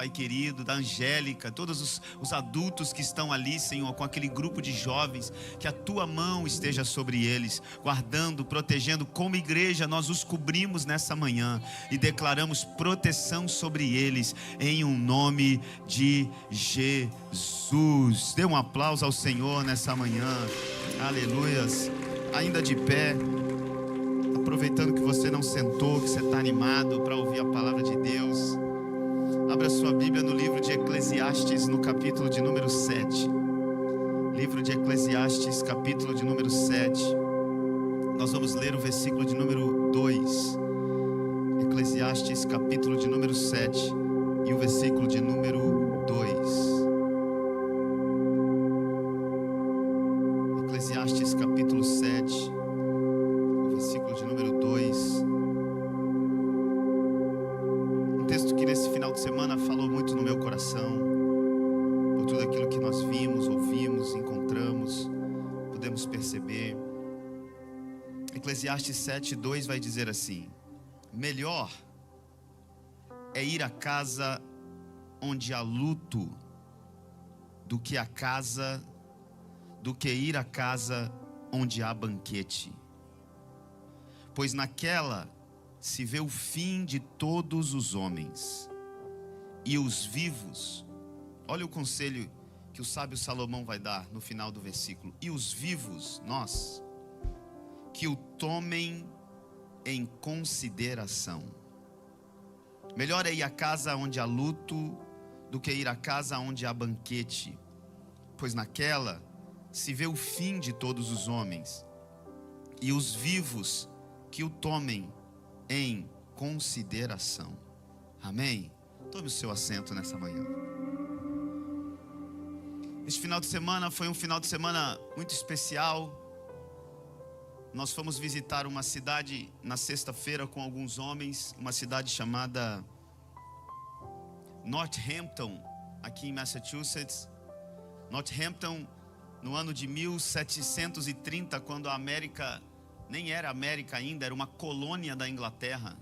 Pai querido, da Angélica, todos os adultos que estão ali, Senhor, com aquele grupo de jovens, que a Tua mão esteja sobre eles, guardando, protegendo. Como igreja, nós os cobrimos nessa manhã e declaramos proteção sobre eles, em um nome de Jesus. Dê um aplauso ao Senhor nessa manhã. Aleluias. Ainda de pé, aproveitando que você não sentou, que você está animado para ouvir a palavra de Deus, abra sua Bíblia no livro de Eclesiastes, no capítulo de número 7. Livro de Eclesiastes, capítulo de número 7. Nós vamos ler o versículo de número 2. Eclesiastes, capítulo de número 7 e o versículo de número 2. Eclesiastes, capítulo 7, o versículo de número 2. Um texto que nesse final de semana falou muito no meu coração, por tudo aquilo que nós vimos, ouvimos, encontramos, podemos perceber. Eclesiastes 7, 2 vai dizer assim: melhor é ir à casa onde há luto do que ir à casa onde há banquete, pois naquela se vê o fim de todos os homens, e os vivos, olha o conselho que o sábio Salomão vai dar no final do versículo, e os vivos, nós, que o tomem em consideração. Melhor é ir à casa onde há luto do que ir à casa onde há banquete, pois naquela se vê o fim de todos os homens, e os vivos que o tomem em consideração. Amém? Tome o seu assento nessa manhã. Este final de semana foi um final de semana muito especial. Nós fomos visitar uma cidade na sexta-feira com alguns homens, uma cidade chamada Northampton, aqui em Massachusetts. Northampton, no ano de 1730, quando a América nem era América ainda, era uma colônia da Inglaterra.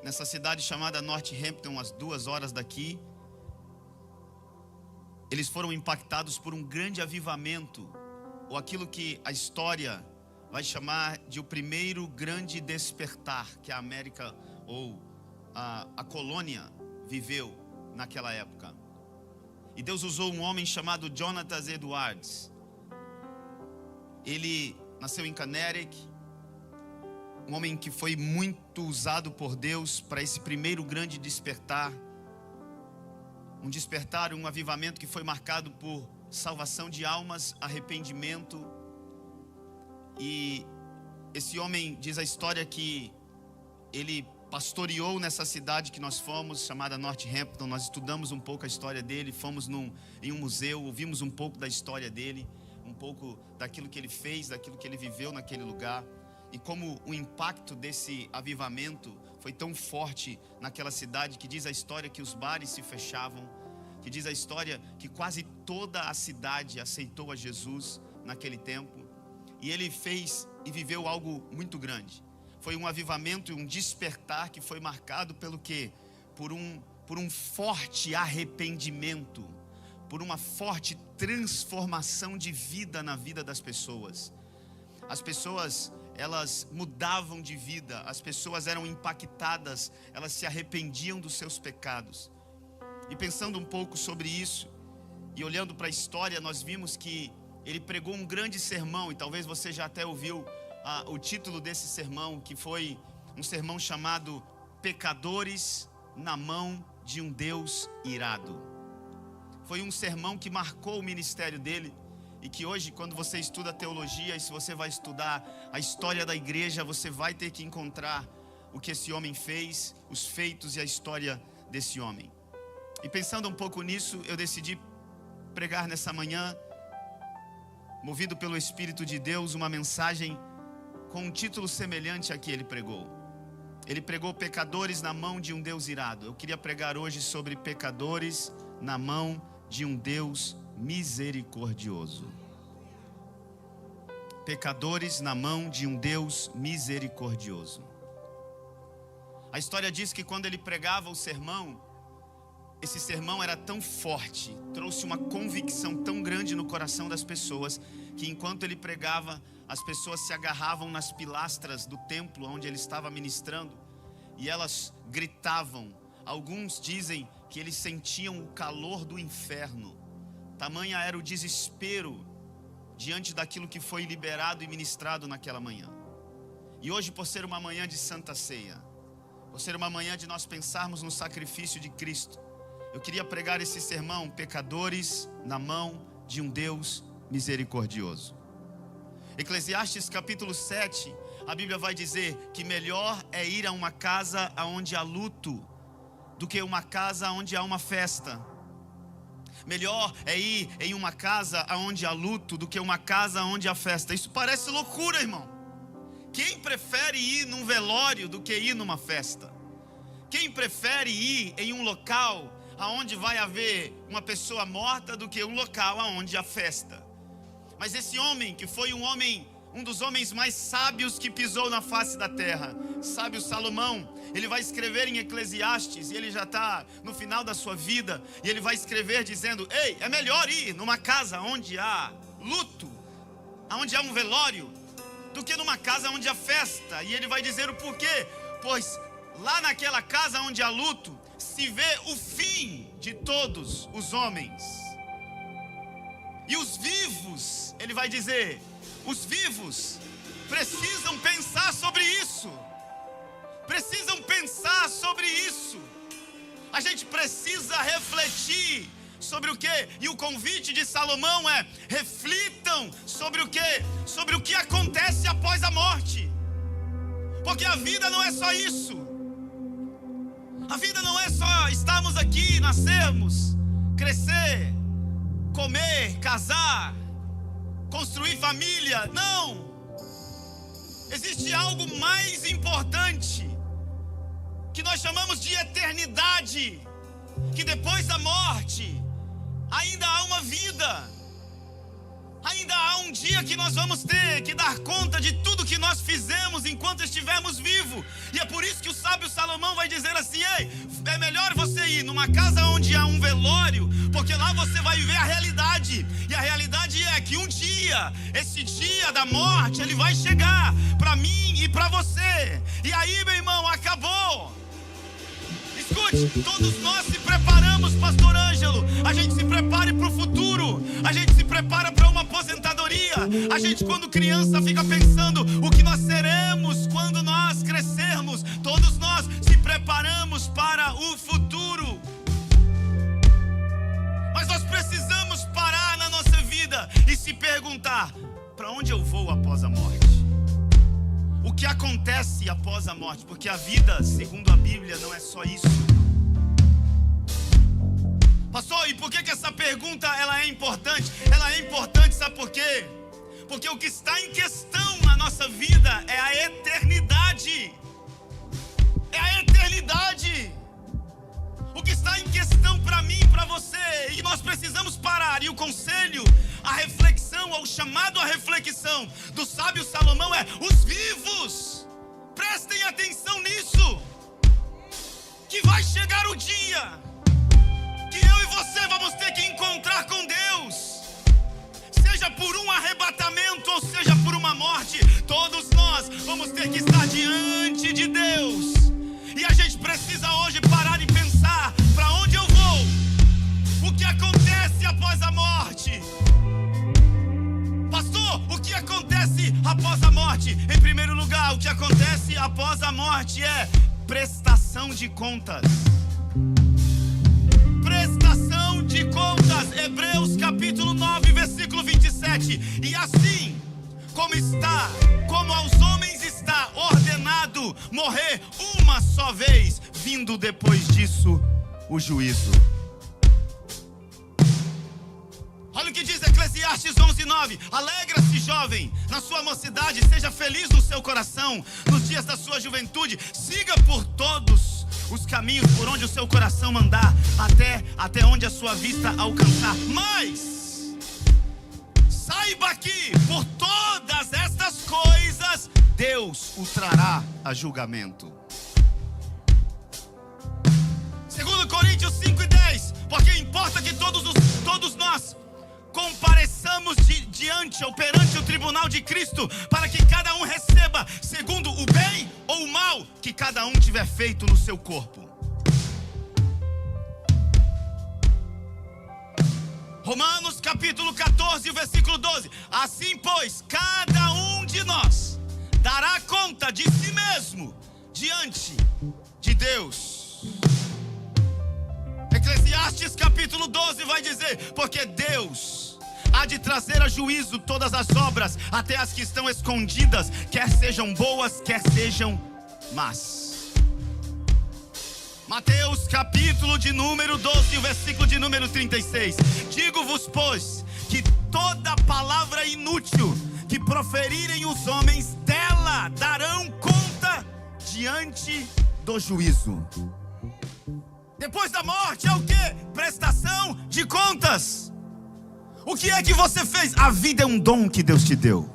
Nessa cidade chamada Northampton, às 2 horas daqui, eles foram impactados por um grande avivamento, ou aquilo que a história vai chamar de o primeiro grande despertar que a América ou a colônia viveu naquela época. E Deus usou um homem chamado Jonathan Edwards. Ele nasceu em Connecticut, um homem que foi muito usado por Deus para esse primeiro grande despertar. Um despertar, um avivamento que foi marcado por salvação de almas, arrependimento. E esse homem, diz a história, que ele pastoreou nessa cidade que nós fomos, chamada Northampton. Nós estudamos um pouco a história dele, fomos em um museu, ouvimos um pouco da história dele, um pouco daquilo que ele fez, daquilo que ele viveu naquele lugar, e como o impacto desse avivamento foi tão forte naquela cidade, que diz a história que os bares se fechavam, que diz a história que quase toda a cidade aceitou a Jesus naquele tempo. E ele fez e viveu algo muito grande. Foi um avivamento e um despertar que foi marcado pelo quê? Por um forte arrependimento, por uma forte transformação de vida na vida das pessoas. As pessoas, elas mudavam de vida, as pessoas eram impactadas, elas se arrependiam dos seus pecados. E pensando um pouco sobre isso, e olhando para a história, nós vimos que ele pregou um grande sermão, e talvez você já até ouviu o título desse sermão, que foi um sermão chamado Pecadores na Mão de um Deus Irado. Foi um sermão que marcou o ministério dele, e que hoje, quando você estuda teologia, e se você vai estudar a história da igreja, você vai ter que encontrar o que esse homem fez, os feitos e a história desse homem. E pensando um pouco nisso, eu decidi pregar nessa manhã, movido pelo Espírito de Deus, uma mensagem com um título semelhante a que ele pregou. Ele pregou pecadores na mão de um Deus irado. Eu queria pregar hoje sobre pecadores na mão de um Deus misericordioso. Pecadores na mão de um Deus misericordioso. A história diz que quando ele pregava o sermão, esse sermão era tão forte, trouxe uma convicção tão grande no coração das pessoas, que enquanto ele pregava, as pessoas se agarravam nas pilastras do templo onde ele estava ministrando, e elas gritavam. Alguns dizem que eles sentiam o calor do inferno. Tamanha era o desespero diante daquilo que foi liberado e ministrado naquela manhã. E hoje, por ser uma manhã de Santa Ceia, por ser uma manhã de nós pensarmos no sacrifício de Cristo, eu queria pregar esse sermão: pecadores na mão de um Deus misericordioso. Eclesiastes capítulo 7, a Bíblia vai dizer que melhor é ir a uma casa onde há luto do que uma casa onde há uma festa. Melhor é ir em uma casa onde há luto do que uma casa onde há festa. Isso parece loucura, irmão. Quem prefere ir num velório do que ir numa festa? Quem prefere ir em um local onde vai haver uma pessoa morta do que um local onde há festa? Mas esse homem, que foi um dos homens mais sábios que pisou na face da terra, sábio Salomão, ele vai escrever em Eclesiastes, e ele já está no final da sua vida, e ele vai escrever dizendo: ei, é melhor ir numa casa onde há luto, onde há um velório, do que numa casa onde há festa. E ele vai dizer o porquê: pois lá naquela casa onde há luto, se vê o fim de todos os homens. E os vivos, ele vai dizer, os vivos precisam pensar sobre isso. Precisam pensar sobre isso. A gente precisa refletir sobre o quê? E o convite de Salomão é: reflitam sobre o quê? Sobre o que acontece após a morte. Porque a vida não é só isso. A vida não é só estarmos aqui, nascermos, crescer, comer, casar, construir família. Não! Existe algo mais importante, que nós chamamos de eternidade. Que depois da morte ainda há uma vida, ainda há um dia que nós vamos ter que dar conta de tudo que nós fizemos enquanto estivermos vivos. E é por isso que o sábio Salomão vai dizer assim: ei, é melhor você ir numa casa onde há um velório, porque lá você vai ver a realidade. E a realidade é que um dia, esse dia da morte, ele vai chegar para mim e para você. E aí, meu irmão, acabou. Escute, todos nós se preparamos, pastor Ângelo. A gente se prepara para o futuro. A gente se prepara para uma aposentadoria. A gente, quando criança, fica pensando o que nós seremos quando nós crescermos. Todos nós se preparamos para o futuro. Mas nós precisamos parar na nossa vida e se perguntar: para onde eu vou após a morte? O que acontece após a morte? Porque a vida, segundo a Bíblia, não é só isso. Pastor, e por que essa pergunta ela é importante? Ela é importante, sabe por quê? Porque o que está em questão na nossa vida é a eternidade. É a eternidade. O que está em questão para mim e para você. E nós precisamos parar. E o conselho, a reflexão, ou o chamado à reflexão do sábio Salomão é: os vivos, prestem atenção nisso, que vai chegar o dia que eu e você vamos ter que encontrar com Deus. Seja por um arrebatamento ou seja por uma morte, todos nós vamos ter que estar diante de Deus. E a gente precisa hoje parar e pensar: para onde eu vou? O que acontece após a morte? Pastor, o que acontece após a morte? Em primeiro lugar, o que acontece após a morte é prestação de contas. Prestação de contas. Hebreus capítulo 9, versículo 27. E assim como aos homens está ordenado morrer uma só vez, vindo depois disso o juízo. Olha o que diz Eclesiastes 11:9. Alegra-se, jovem, na sua mocidade, seja feliz no seu coração, nos dias da sua juventude. Siga por todos os caminhos por onde o seu coração andar, até onde a sua vista alcançar. Mas saiba que por todas estas coisas Deus o trará a julgamento. 2 Coríntios 5:10. importa que todos nós compareçamos diante ou perante o tribunal de Cristo, para que cada um receba segundo o bem ou o mal que cada um tiver feito no seu corpo. Romanos capítulo 14, versículo 12. Assim, pois, cada um de nós dará conta de si mesmo diante de Deus. Eclesiastes capítulo 12 vai dizer: porque Deus há de trazer a juízo todas as obras, até as que estão escondidas, quer sejam boas, quer sejam más. Mateus capítulo de número 12, versículo de número 36. Digo-vos, pois, que toda palavra inútil que proferirem os homens, dela darão conta diante do juízo. Depois da morte é o quê? Prestação de contas. O que é que você fez? A vida é um dom que Deus te deu.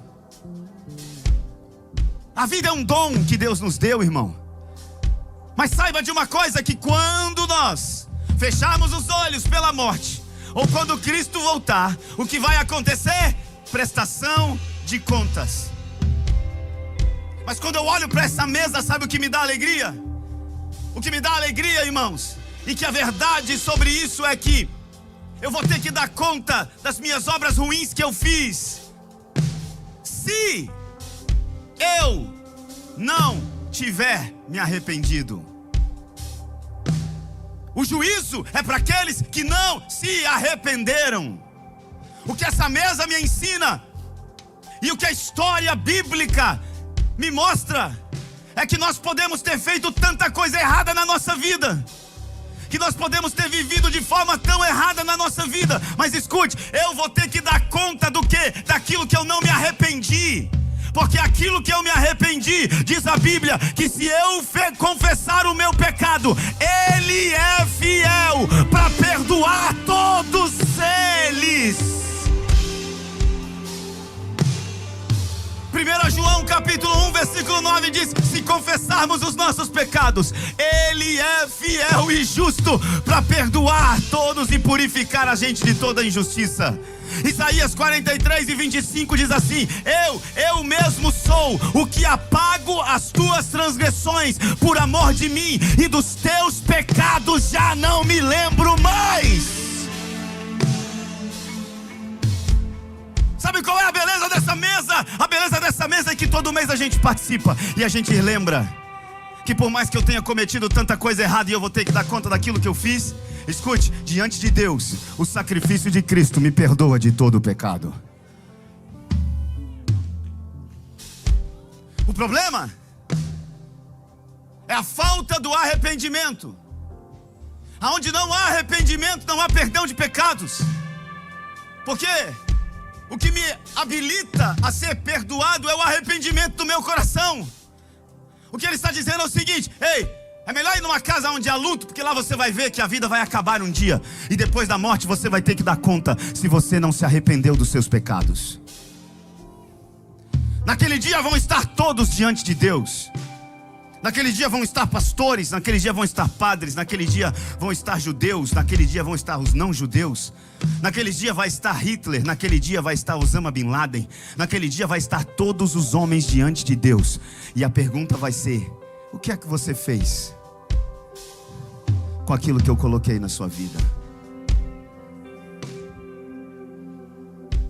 A vida é um dom que Deus nos deu, irmão. Mas saiba de uma coisa, que quando nós fecharmos os olhos pela morte, ou quando Cristo voltar, o que vai acontecer? Prestação de contas. Mas quando eu olho para essa mesa, sabe o que me dá alegria? O que me dá alegria, irmãos, e que a verdade sobre isso é que eu vou ter que dar conta das minhas obras ruins que eu fiz, se eu não tiver me arrependido. O juízo é para aqueles que não se arrependeram. O que essa mesa me ensina, e o que a história bíblica me mostra, é que nós podemos ter feito tanta coisa errada na nossa vida, que nós podemos ter vivido de forma tão errada na nossa vida, mas escute, eu vou ter que dar conta do quê? Daquilo que eu não me arrependi. Porque aquilo que eu me arrependi, diz a Bíblia, que se eu confessar o meu pecado, Ele é fiel para perdoar todos eles. 1 João capítulo 1, versículo 9 diz: se confessarmos os nossos pecados, Ele é fiel e justo para perdoar todos e purificar a gente de toda injustiça. Isaías 43 e 25 diz assim: eu mesmo sou o que apago as tuas transgressões por amor de mim, e dos teus pecados já não me lembro mais. Sabe qual é a beleza dessa mesa? A beleza dessa mesa é que todo mês a gente participa e a gente lembra que por mais que eu tenha cometido tanta coisa errada e eu vou ter que dar conta daquilo que eu fiz, escute, diante de Deus, o sacrifício de Cristo me perdoa de todo o pecado. O problema é a falta do arrependimento. Aonde não há arrependimento, não há perdão de pecados. Porque o que me habilita a ser perdoado é o arrependimento do meu coração. O que ele está dizendo é o seguinte: ei, é melhor ir numa casa onde há luto, porque lá você vai ver que a vida vai acabar um dia, e depois da morte você vai ter que dar conta se você não se arrependeu dos seus pecados. Naquele dia vão estar todos diante de Deus. Naquele dia vão estar pastores, naquele dia vão estar padres, naquele dia vão estar judeus, naquele dia vão estar os não judeus, naquele dia vai estar Hitler, naquele dia vai estar Osama Bin Laden, naquele dia vai estar todos os homens diante de Deus. E a pergunta vai ser: o que é que você fez com aquilo que eu coloquei na sua vida?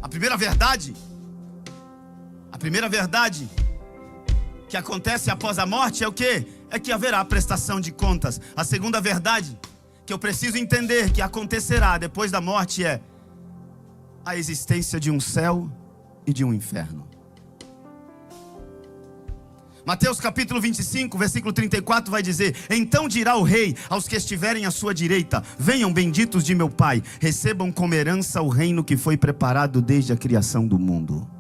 A primeira verdade que acontece após a morte é o quê? É que haverá prestação de contas. A segunda verdade que eu preciso entender que acontecerá depois da morte é a existência de um céu e de um inferno. Mateus capítulo 25, versículo 34 vai dizer: então dirá o rei aos que estiverem à sua direita: venham, benditos de meu Pai, recebam como herança o reino que foi preparado desde a criação do mundo.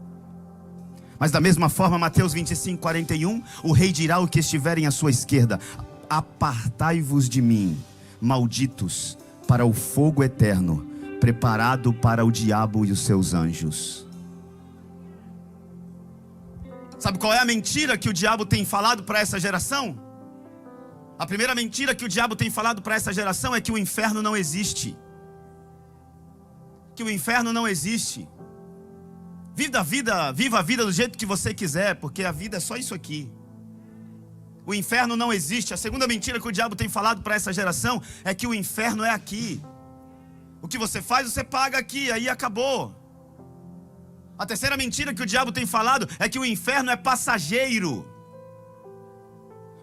Mas da mesma forma, Mateus 25, 41, o rei dirá aos que estiverem à sua esquerda: apartai-vos de mim, malditos, para o fogo eterno, preparado para o diabo e os seus anjos. Sabe qual é a mentira que o diabo tem falado para essa geração? A primeira mentira que o diabo tem falado para essa geração é que o inferno não existe. que o inferno não existe. Viva a vida do jeito que você quiser, porque a vida é só isso aqui. O inferno não existe. A segunda mentira que o diabo tem falado para essa geração é que o inferno é aqui. O que você faz, você paga aqui, aí acabou. A terceira mentira que o diabo tem falado é que o inferno é passageiro.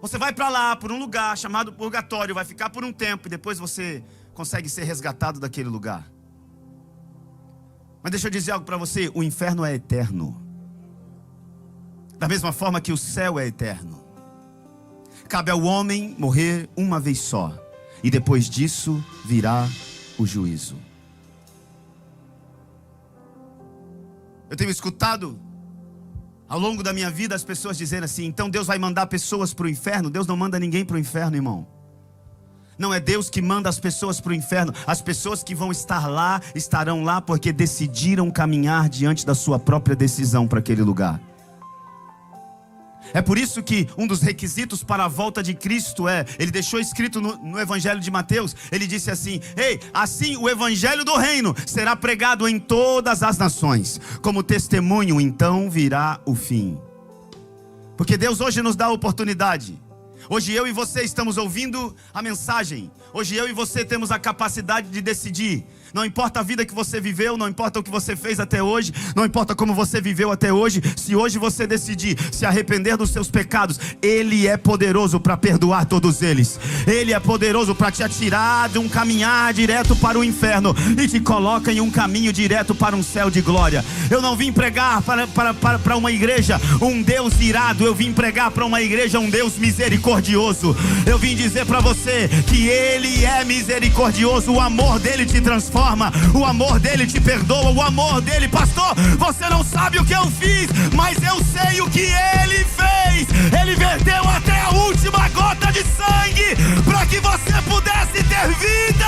Você vai para lá, por um lugar chamado purgatório, vai ficar por um tempo e depois você consegue ser resgatado daquele lugar. Mas deixa eu dizer algo para você, o inferno é eterno. Da mesma forma que o céu é eterno. Cabe ao homem morrer uma vez só, e depois disso virá o juízo. Eu tenho escutado ao longo da minha vida as pessoas dizendo assim: então Deus vai mandar pessoas para o inferno? Deus não manda ninguém para o inferno, irmão. Não é Deus que manda as pessoas para o inferno. As pessoas que vão estar lá, estarão lá porque decidiram caminhar diante da sua própria decisão para aquele lugar. É por isso que um dos requisitos para a volta de Cristo ele deixou escrito no Evangelho de Mateus, ele disse assim: ei, assim o Evangelho do Reino será pregado em todas as nações, como testemunho, então virá o fim. Porque Deus hoje nos dá a oportunidade. Hoje eu e você estamos ouvindo a mensagem. Hoje eu e você temos a capacidade de decidir. Não importa a vida que você viveu, não importa o que você fez até hoje, não importa como você viveu até hoje. Se hoje você decidir se arrepender dos seus pecados, Ele é poderoso para perdoar todos eles. Ele é poderoso para te atirar de um caminhar direto para o inferno e te coloca em um caminho direto para um céu de glória. Eu não vim pregar para uma igreja um Deus irado. Eu vim pregar para uma igreja um Deus misericordioso. Eu vim dizer para você que Ele é misericordioso. O amor dele te transforma. O amor dele te perdoa. O amor dele, pastor, você não sabe o que eu fiz, mas eu sei o que ele fez. Ele verteu até a última gota de sangue para que você pudesse ter vida.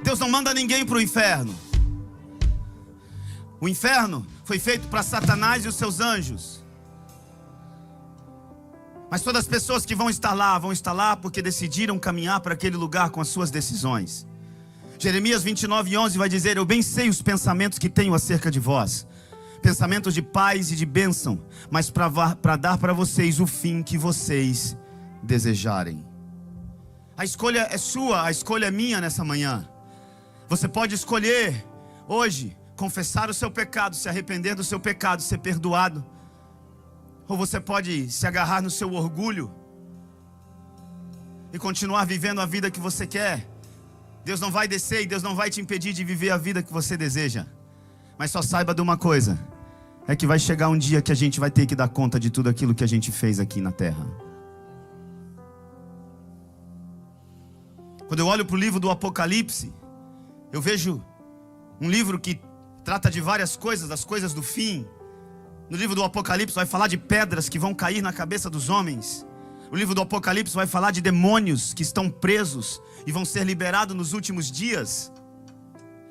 Deus não manda ninguém para o inferno. O inferno foi feito para Satanás e os seus anjos. Mas todas as pessoas que vão estar lá porque decidiram caminhar para aquele lugar com as suas decisões. Jeremias 29:11 vai dizer: eu bem sei os pensamentos que tenho acerca de vós, pensamentos de paz e de bênção, mas para dar para vocês o fim que vocês desejarem. A escolha é sua, a escolha é minha nessa manhã. Você pode escolher hoje confessar o seu pecado, se arrepender do seu pecado, ser perdoado. Ou você pode se agarrar no seu orgulho e continuar vivendo a vida que você quer. Deus não vai descer e Deus não vai te impedir de viver a vida que você deseja. Mas só saiba de uma coisa: é que vai chegar um dia que a gente vai ter que dar conta de tudo aquilo que a gente fez aqui na terra. Quando eu olho para o livro do Apocalipse, eu vejo um livro que trata de várias coisas, das coisas do fim. No livro do Apocalipse vai falar de pedras que vão cair na cabeça dos homens. O livro do Apocalipse vai falar de demônios que estão presos e vão ser liberados nos últimos dias.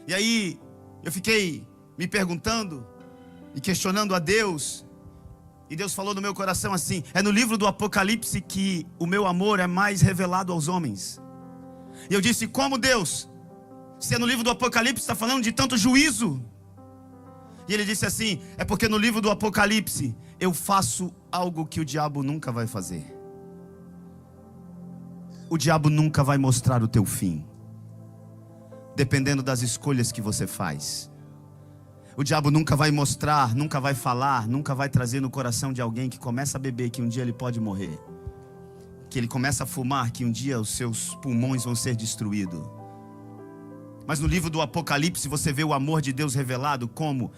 E aí eu fiquei me perguntando e questionando a Deus. E Deus falou no meu coração assim: é no livro do Apocalipse que o meu amor é mais revelado aos homens. E eu disse: como, Deus? Se no livro do Apocalipse está falando de tanto juízo. E ele disse assim: é porque no livro do Apocalipse eu faço algo que o diabo nunca vai fazer. O diabo nunca vai mostrar o teu fim, dependendo das escolhas que você faz. O diabo nunca vai mostrar, nunca vai falar, nunca vai trazer no coração de alguém que começa a beber que um dia ele pode morrer, que ele começa a fumar que um dia os seus pulmões vão ser destruídos. Mas no livro do Apocalipse você vê o amor de Deus revelado como?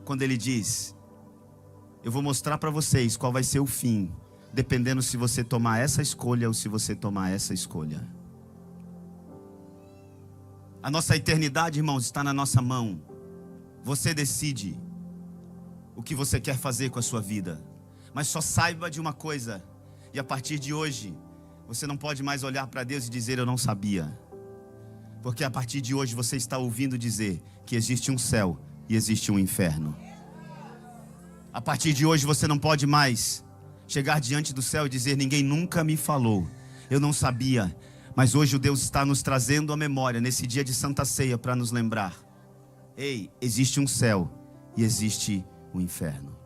Quando ele diz: eu vou mostrar para vocês qual vai ser o fim, dependendo se você tomar essa escolha ou se você tomar essa escolha. A nossa eternidade, irmãos, está na nossa mão. Você decide o que você quer fazer com a sua vida. Mas só saiba de uma coisa: e a partir de hoje você não pode mais olhar para Deus e dizer eu não sabia. Porque a partir de hoje você está ouvindo dizer que existe um céu e existe um inferno. A partir de hoje você não pode mais chegar diante do céu e dizer: ninguém nunca me falou, eu não sabia, mas hoje o Deus está nos trazendo à memória, nesse dia de Santa Ceia, para nos lembrar: ei, existe um céu e existe um inferno.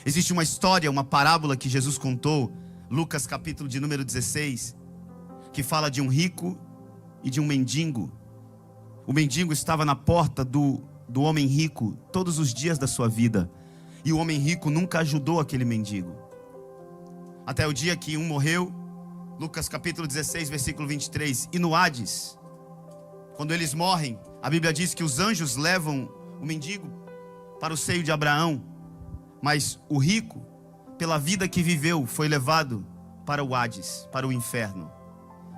Existe uma história, uma parábola que Jesus contou, Lucas capítulo de número 16, que fala de um rico e de um mendigo. O mendigo estava na porta do homem rico todos os dias da sua vida, e o homem rico nunca ajudou aquele mendigo, até o dia que um morreu. Lucas capítulo 16, versículo 23. E no Hades, quando eles morrem, a Bíblia diz que os anjos levam o mendigo para o seio de Abraão, mas o rico, pela vida que viveu, foi levado para o Hades, para o inferno.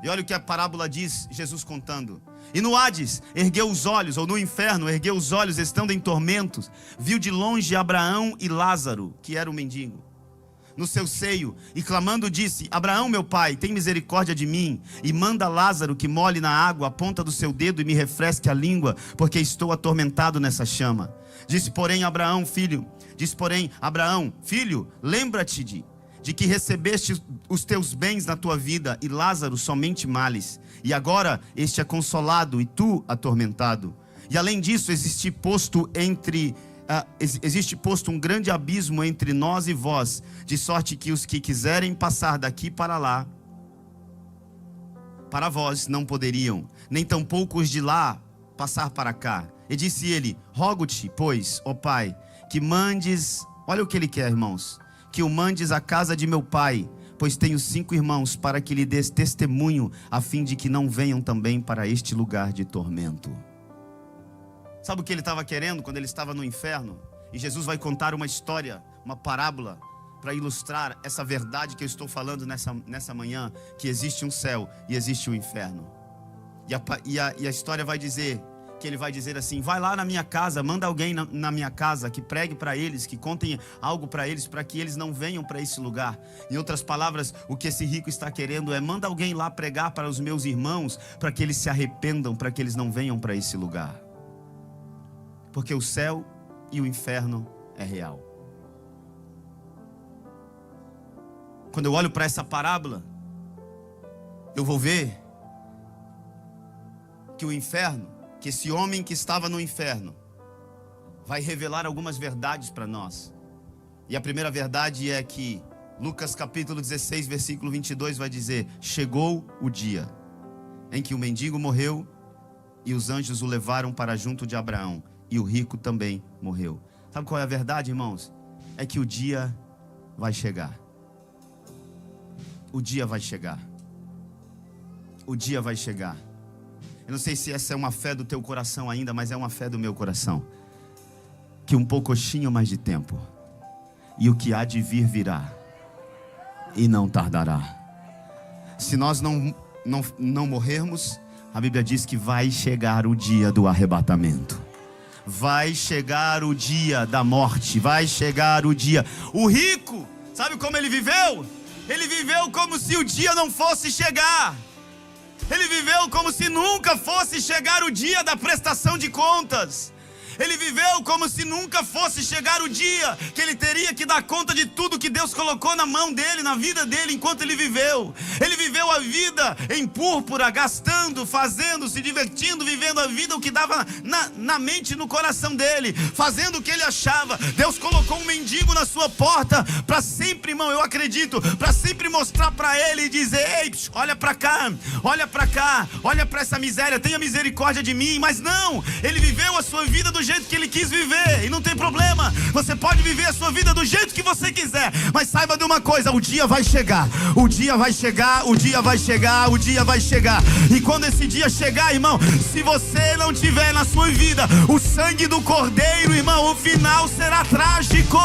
E olha o que a parábola diz, Jesus contando: e no Hades ergueu os olhos, ou no inferno ergueu os olhos, estando em tormentos, viu de longe Abraão e Lázaro, que era o mendigo, no seu seio, e clamando disse: Abraão, meu pai, tem misericórdia de mim, e manda Lázaro que molhe na água a ponta do seu dedo e me refresque a língua, porque estou atormentado nessa chama. Disse porém Abraão, filho, lembra-te de que recebeste os teus bens na tua vida, e Lázaro somente males, e agora este é consolado e tu atormentado. E além disso existe posto um grande abismo entre nós e vós, de sorte que os que quiserem passar daqui para lá, para vós não poderiam, nem tampouco os de lá passar para cá. E disse ele: rogo-te, pois, ó pai, que mandes, olha o que ele quer, irmãos, que o mandes à casa de meu pai, pois tenho 5 irmãos, para que lhe des testemunho, a fim de que não venham também para este lugar de tormento. Sabe o que ele estava querendo quando ele estava no inferno? E Jesus vai contar uma história, uma parábola, para ilustrar essa verdade que eu estou falando nessa manhã, que existe um céu e existe um inferno. E a história vai dizer, que ele vai dizer assim: vai lá na minha casa, manda alguém na minha casa, que pregue para eles, que contem algo para eles, para que eles não venham para esse lugar. Em outras palavras, o que esse rico está querendo é: manda alguém lá pregar para os meus irmãos, para que eles se arrependam, para que eles não venham para esse lugar. Porque o céu e o inferno é real. Quando eu olho para essa parábola, eu vou ver que o inferno, que esse homem que estava no inferno, vai revelar algumas verdades para nós. E a primeira verdade é que Lucas capítulo 16, versículo 22 vai dizer: chegou o dia em que o mendigo morreu e os anjos o levaram para junto de Abraão, e o rico também morreu. Sabe qual é a verdade, irmãos? É que o dia vai chegar. O dia vai chegar. O dia vai chegar. Eu não sei se essa é uma fé do teu coração ainda, mas é uma fé do meu coração. Que um pouquinho mais de tempo, e o que há de vir virá, e não tardará. Se nós não morrermos, a Bíblia diz que vai chegar o dia do arrebatamento. Vai chegar o dia da morte, vai chegar o dia. O rico, sabe como ele viveu? Ele viveu como se o dia não fosse chegar. Ele viveu como se nunca fosse chegar o dia da prestação de contas. Ele viveu como se nunca fosse chegar o dia que ele teria que dar conta de tudo que Deus colocou na mão dele, na vida dele, enquanto ele viveu. Ele viveu a vida em púrpura, gastando, fazendo, se divertindo, vivendo a vida, o que dava na mente e no coração dele, fazendo o que ele achava. Deus colocou um mendigo na sua porta para sempre, irmão, eu acredito, para sempre mostrar para ele e dizer: ei, olha para cá, olha para cá, olha para essa miséria, tenha misericórdia de mim. Mas não, ele viveu a sua vida do jeito que ele quis viver, e não tem problema. Você pode viver a sua vida do jeito que você quiser, mas saiba de uma coisa: o dia vai chegar, o dia vai chegar, o dia vai chegar, o dia vai chegar. E quando esse dia chegar, irmão, se você não tiver na sua vida o sangue do Cordeiro, irmão, o final será trágico.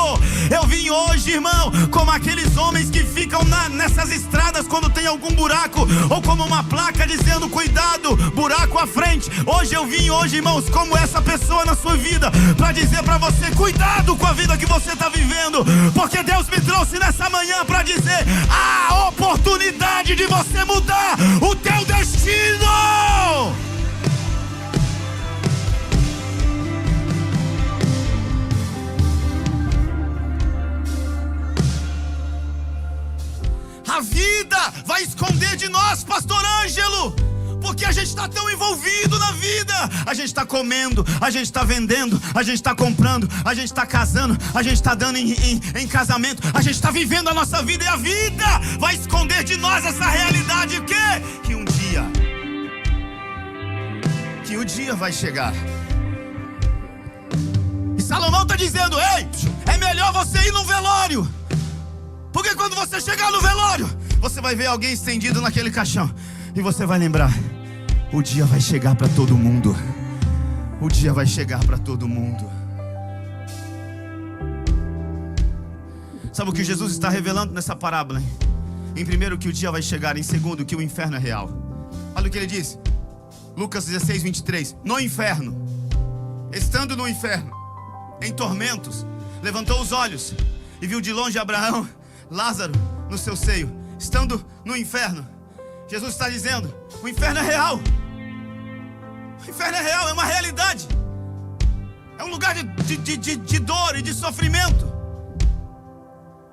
Eu vim hoje, irmão, como aqueles homens que ficam nessas estradas quando tem algum buraco, ou como uma placa dizendo: cuidado, buraco à frente. Hoje eu vim, irmãos, como essa pessoa na sua vida, para dizer para você: cuidado com a vida que você está vivendo, porque Deus me trouxe nessa manhã para dizer: há a oportunidade de você mudar o teu destino. A vida vai esconder de nós, pastor Ângelo, porque a gente está tão envolvido na vida. A gente está comendo, a gente está vendendo, a gente está comprando, a gente está casando, a gente está dando em casamento, a gente está vivendo a nossa vida. E a vida vai esconder de nós essa realidade. O quê? Que o dia vai chegar. E Salomão está dizendo: ei, é melhor você ir no velório, porque quando você chegar no velório, você vai ver alguém estendido naquele caixão, e você vai lembrar: o dia vai chegar para todo mundo. O dia vai chegar para todo mundo. Sabe o que Jesus está revelando nessa parábola, hein? Em primeiro, que o dia vai chegar. Em segundo, que o inferno é real. Olha o que ele diz, Lucas 16, 23. No inferno, estando no inferno, em tormentos, levantou os olhos e viu de longe Abraão, Lázaro no seu seio. Estando no inferno, Jesus está dizendo: o inferno é real. O inferno é real, é uma realidade. É um lugar de dor e de sofrimento.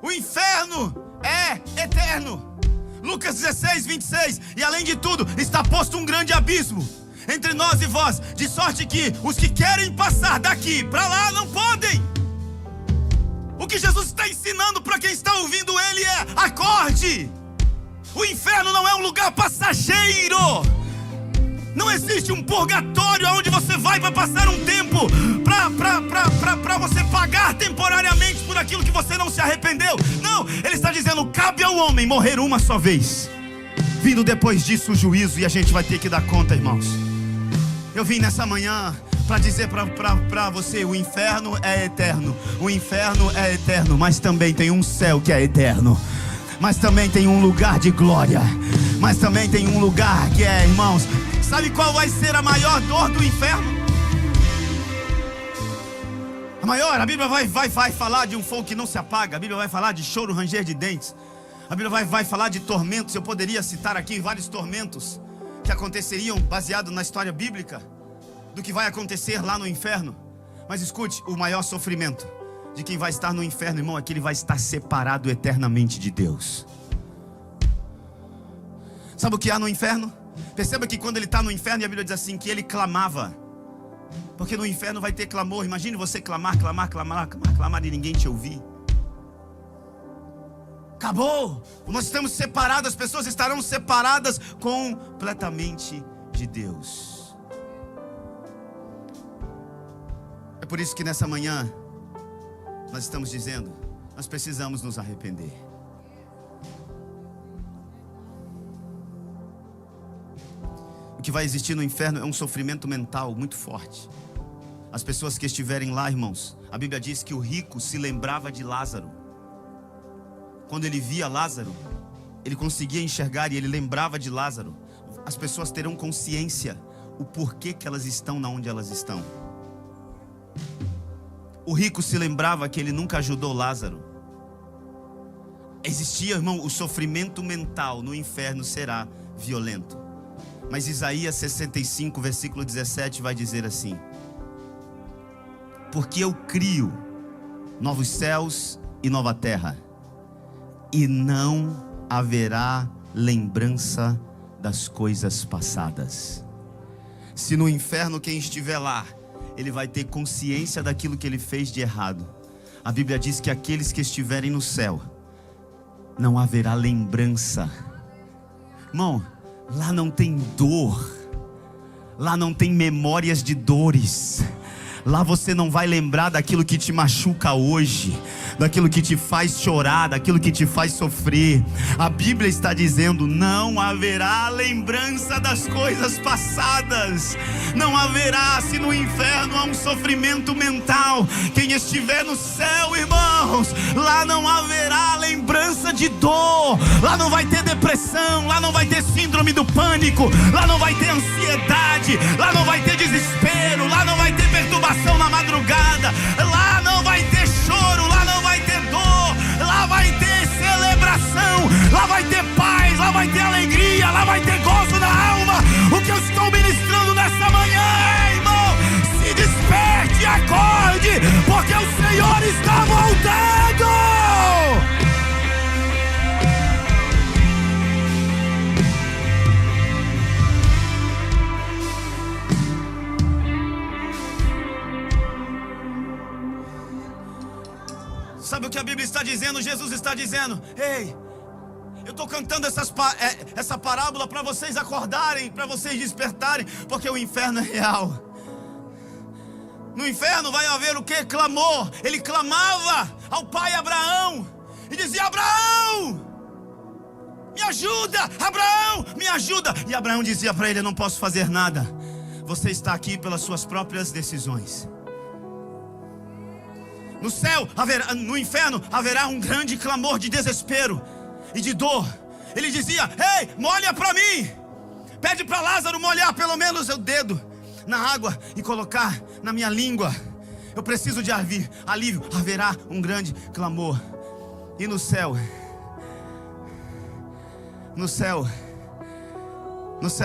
O inferno é eterno. Lucas 16, 26. E além de tudo, está posto um grande abismo entre nós e vós, de sorte que os que querem passar daqui para lá não podem. O que Jesus está ensinando para quem está ouvindo ele é: acorde. O inferno não é um lugar passageiro. Não existe um purgatório onde você vai para passar um tempo para você pagar temporariamente por aquilo que você não se arrependeu. Não, ele está dizendo: cabe ao homem morrer uma só vez, vindo depois disso o juízo, e a gente vai ter que dar conta, irmãos. Eu vim nessa manhã para dizer para você: o inferno é eterno. O inferno é eterno, mas também tem um céu que é eterno. Mas também tem um lugar de glória. Mas também tem um lugar que é, irmãos, sabe qual vai ser a maior dor do inferno? A maior, a Bíblia vai falar de um fogo que não se apaga. A Bíblia vai falar de choro, ranger de dentes. A Bíblia vai falar de tormentos. Eu poderia citar aqui vários tormentos que aconteceriam baseado na história bíblica do que vai acontecer lá no inferno. Mas escute, o maior sofrimento de quem vai estar no inferno, irmão, é que ele vai estar separado eternamente de Deus. Sabe o que há no inferno? Perceba que quando ele está no inferno, e a Bíblia diz assim, que ele clamava. Porque no inferno vai ter clamor. Imagine você clamar e ninguém te ouvir. Acabou. Nós estamos separados, as pessoas estarão separadas completamente de Deus. É por isso que nessa manhã nós estamos dizendo: nós precisamos nos arrepender. O que vai existir no inferno é um sofrimento mental muito forte. As pessoas que estiverem lá, irmãos, a Bíblia diz que o rico se lembrava de Lázaro. Quando ele via Lázaro, ele conseguia enxergar e ele lembrava de Lázaro. As pessoas terão consciência o porquê que elas estão onde elas estão. O rico se lembrava que ele nunca ajudou Lázaro. Existia, irmão, o sofrimento mental no inferno será violento. Mas Isaías 65, versículo 17 vai dizer assim: porque eu crio novos céus e nova terra, e não haverá lembrança das coisas passadas. Se no inferno quem estiver lá, ele vai ter consciência daquilo que ele fez de errado. A Bíblia diz que aqueles que estiverem no céu, não haverá lembrança. Irmão, lá não tem dor, lá não tem memórias de dores. Lá você não vai lembrar daquilo que te machuca hoje, daquilo que te faz chorar, daquilo que te faz sofrer. A Bíblia está dizendo: não haverá lembrança das coisas passadas. Não haverá. Se no inferno há um sofrimento mental, quem estiver no céu, irmãos, lá não haverá lembrança de dor. Lá não vai ter depressão, lá não vai ter síndrome do pânico, lá não vai ter ansiedade, lá não vai ter desespero, lá não vai ter perturbação na madrugada, lá não vai ter choro, lá não vai ter dor, lá vai ter celebração, lá vai ter paz, lá vai ter alegria, lá vai ter gozo na alma. O que eu estou ministrando nessa manhã é, irmão, se desperte e acorde, porque o Senhor está voltando. Sabe o que a Bíblia está dizendo? Jesus está dizendo: ei, eu estou cantando essa parábola para vocês acordarem, para vocês despertarem, porque o inferno é real. No inferno vai haver o que? Clamor. Ele clamava ao pai Abraão e dizia: Abraão, me ajuda, Abraão, me ajuda. E Abraão dizia para ele: eu não posso fazer nada, você está aqui pelas suas próprias decisões. No céu, no inferno haverá um grande clamor de desespero e de dor. Ele dizia: ei, molha para mim, pede para Lázaro molhar pelo menos o dedo na água e colocar na minha língua. Eu preciso de alívio. Haverá um grande clamor. E no céu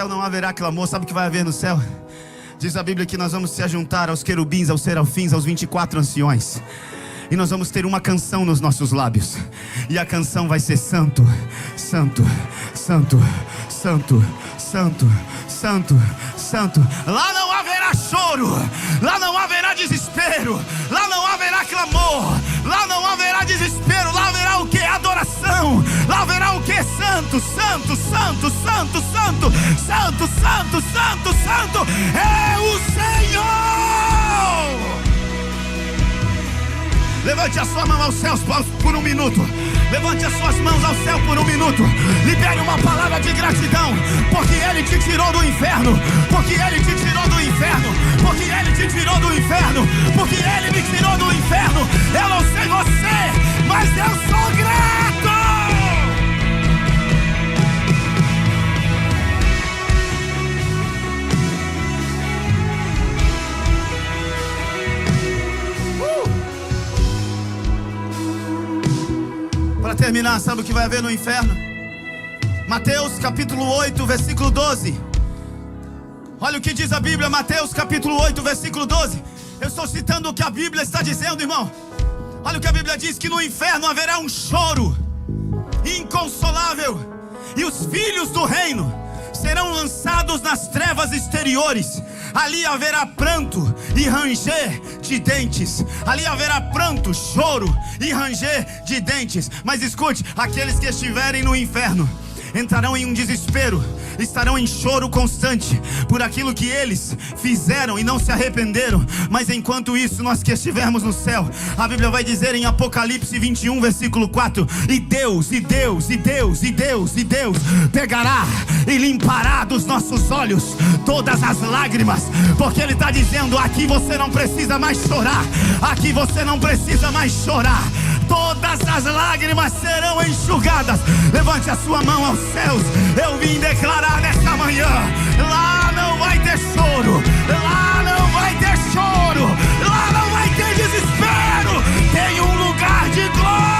não haverá clamor. Sabe o que vai haver no céu? Diz a Bíblia que nós vamos se ajuntar aos querubins, aos serafins, aos 24 anciões, e nós vamos ter uma canção nos nossos lábios. E a canção vai ser: Santo, Santo, Santo, Santo, Santo, Santo, Santo. Lá não haverá choro, lá não haverá desespero, lá não haverá clamor, lá não haverá desespero. Lá haverá o que? Adoração. Lá haverá o que? Santo, Santo, Santo, Santo, Santo, Santo, Santo, Santo, Santo é o Senhor. Levante a sua mão aos céus por um minuto. Levante as suas mãos ao céu por um minuto. Libere uma palavra de gratidão, porque Ele te tirou do inferno. Porque Ele te tirou do inferno. Porque Ele te tirou do inferno. Porque Ele me tirou do inferno. Eu não sei você, mas eu sou grato. Para terminar, sabe o que vai haver no inferno? Mateus capítulo 8, versículo 12. Olha o que diz a Bíblia, Mateus capítulo 8, versículo 12. Eu estou citando o que a Bíblia está dizendo, irmão. Olha o que a Bíblia diz: que no inferno haverá um choro inconsolável, e os filhos do reino serão lançados nas trevas exteriores. Ali haverá pranto e ranger de dentes. Ali haverá pranto, choro e ranger de dentes. Mas escute, aqueles que estiverem no inferno entrarão em um desespero, estarão em choro constante por aquilo que eles fizeram e não se arrependeram. Mas enquanto isso, nós que estivermos no céu, a Bíblia vai dizer em Apocalipse 21, versículo 4: e Deus pegará e limpará dos nossos olhos todas as lágrimas. Porque Ele está dizendo: aqui você não precisa mais chorar, aqui você não precisa mais chorar. Todas as lágrimas serão enxugadas. Levante a sua mão aos céus. Eu vim declarar nesta manhã: lá não vai ter choro, lá não vai ter choro, lá não vai ter desespero. Tem um lugar de glória.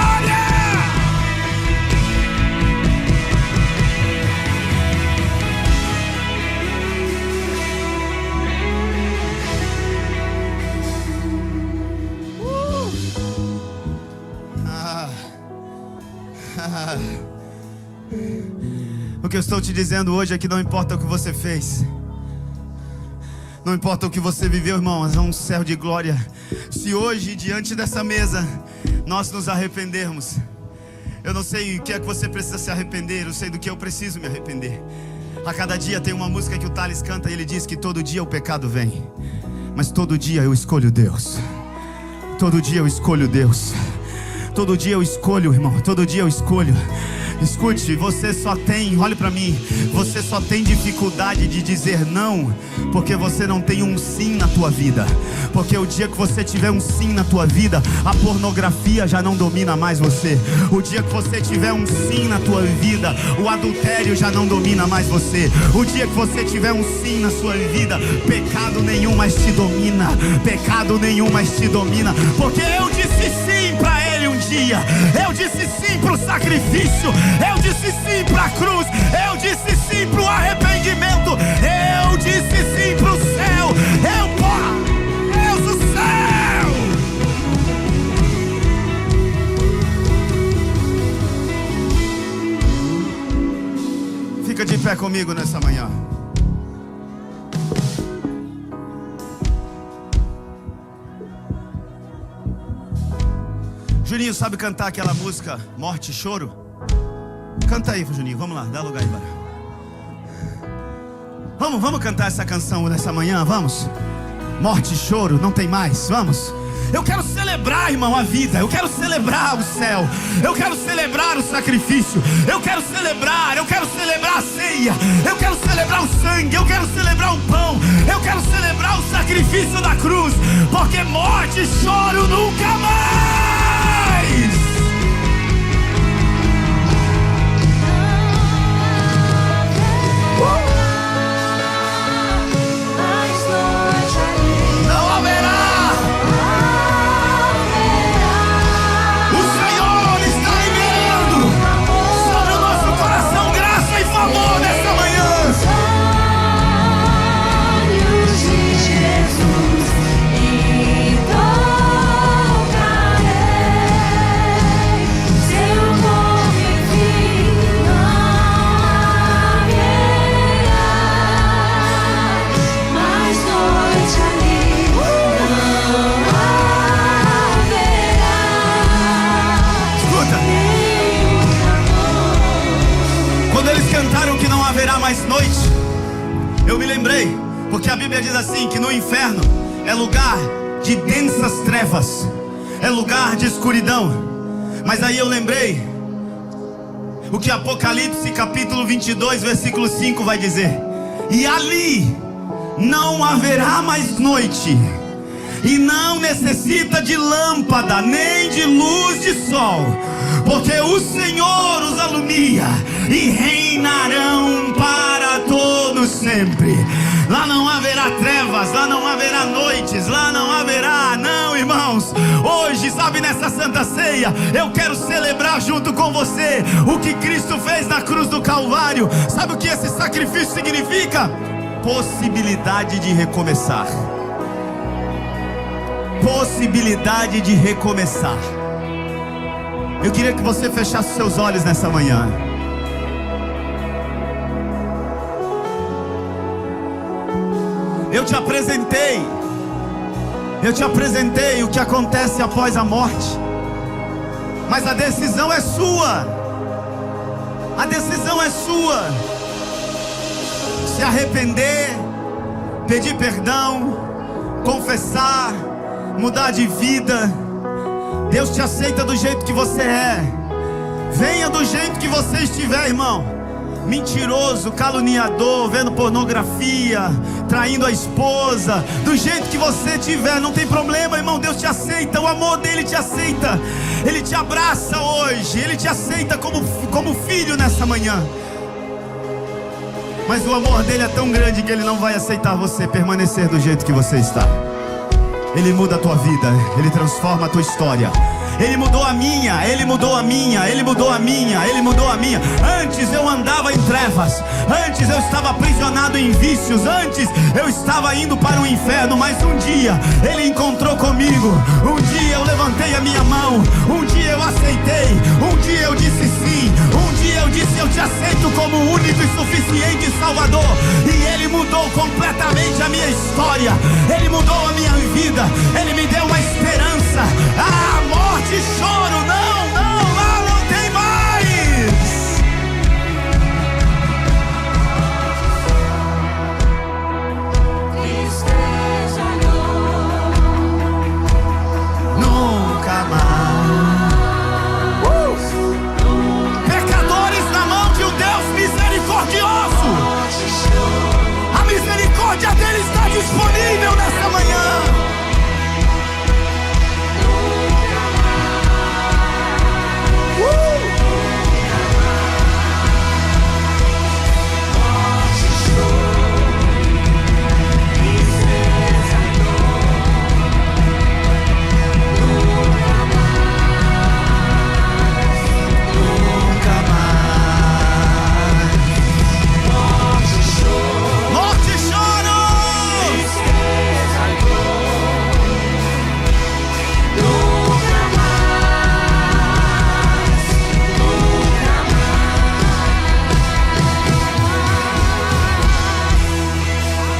O que eu estou te dizendo hoje é que não importa o que você fez, não importa o que você viveu, irmão, é um céu de glória. Se hoje, diante dessa mesa, nós nos arrependermos, eu não sei o que é que você precisa se arrepender, eu sei do que eu preciso me arrepender. A cada dia tem uma música que o Thales canta e ele diz que todo dia o pecado vem, mas todo dia eu escolho Deus. Todo dia eu escolho Deus. Todo dia eu escolho, irmão, todo dia eu escolho. Escute, você só tem, olhe para mim, você só tem dificuldade de dizer não porque você não tem um sim na tua vida. Porque o dia que você tiver um sim na tua vida, a pornografia já não domina mais você. O dia que você tiver um sim na tua vida, o adultério já não domina mais você. O dia que você tiver um sim na sua vida, pecado nenhum mais te domina. Pecado nenhum mais te domina. Porque eu disse sim para Ele um dia. Eu disse sim para o sacrifício. Eu disse sim para a cruz. Eu disse sim para o arrependimento. Eu disse sim para o céu. Deus do céu. Fica de pé comigo nessa manhã. Juninho, sabe cantar aquela música Morte e Choro? Canta aí, Juninho, vamos lá, dá lugar aí, bora. Vamos cantar essa canção nessa manhã, vamos? Morte e choro, não tem mais, vamos? Eu quero celebrar, irmão, a vida. Eu quero celebrar o céu. Eu quero celebrar o sacrifício. Eu quero celebrar a ceia. Eu quero celebrar o sangue. Eu quero celebrar o pão. Eu quero celebrar o sacrifício da cruz. Porque morte e choro nunca mais. Mais noite, eu me lembrei, porque a Bíblia diz assim, que no inferno é lugar de densas trevas, é lugar de escuridão. Mas aí eu lembrei o que Apocalipse capítulo 22 versículo 5 vai dizer: e ali não haverá mais noite, e não necessita de lâmpada, nem de luz de sol, porque o Senhor os alumia, e reinarão para todos sempre. Lá não haverá trevas, lá não haverá noites, lá não haverá, não, irmãos. Hoje, sabe, nessa Santa Ceia, eu quero celebrar junto com você o que Cristo fez na cruz do Calvário. Sabe o que esse sacrifício significa? Possibilidade de recomeçar. Possibilidade de recomeçar. Eu queria que você fechasse seus olhos nessa manhã. Eu te apresentei o que acontece após a morte, mas a decisão é sua. A decisão é sua. Se arrepender, pedir perdão, confessar, mudar de vida. Deus te aceita do jeito que você é. Venha do jeito que você estiver, irmão. Mentiroso, caluniador, vendo pornografia, traindo a esposa, do jeito que você tiver, não tem problema, irmão. Deus te aceita, o amor dele te aceita. Ele te abraça hoje, ele te aceita como filho nessa manhã. Mas o amor dele é tão grande que ele não vai aceitar você permanecer do jeito que você está. Ele muda a tua vida, ele transforma a tua história. Ele mudou a minha, ele mudou a minha, ele mudou a minha, ele mudou a minha. Antes eu andava em trevas, antes eu estava aprisionado em vícios, antes eu estava indo para o inferno. Mas um dia ele encontrou comigo, um dia eu levantei a minha mão, um dia eu aceitei, um dia eu disse sim, um dia eu disse eu te aceito como o único e suficiente Salvador. E ele mudou completamente a minha história, ele mudou a minha vida, ele me deu uma esperança. Ah, morte e choro, não, lá não tem mais. Tristeza nunca mais. Pecadores na mão de um Deus misericordioso. A misericórdia dele está disponível nessa manhã.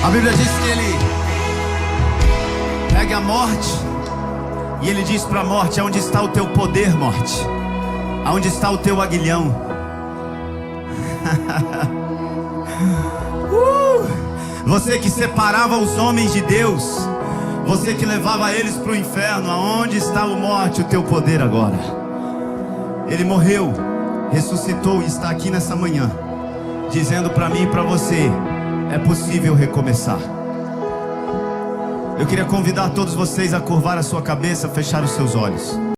A Bíblia diz que ele pega a morte E ele diz para a morte: aonde está o teu poder, morte? Aonde está o teu aguilhão? Você que separava os homens de Deus, você que levava eles para o inferno, aonde está o morte, o teu poder agora? Ele morreu, ressuscitou e está aqui nessa manhã, dizendo para mim e para você: é possível recomeçar. Eu queria convidar todos vocês a curvar a sua cabeça, fechar os seus olhos.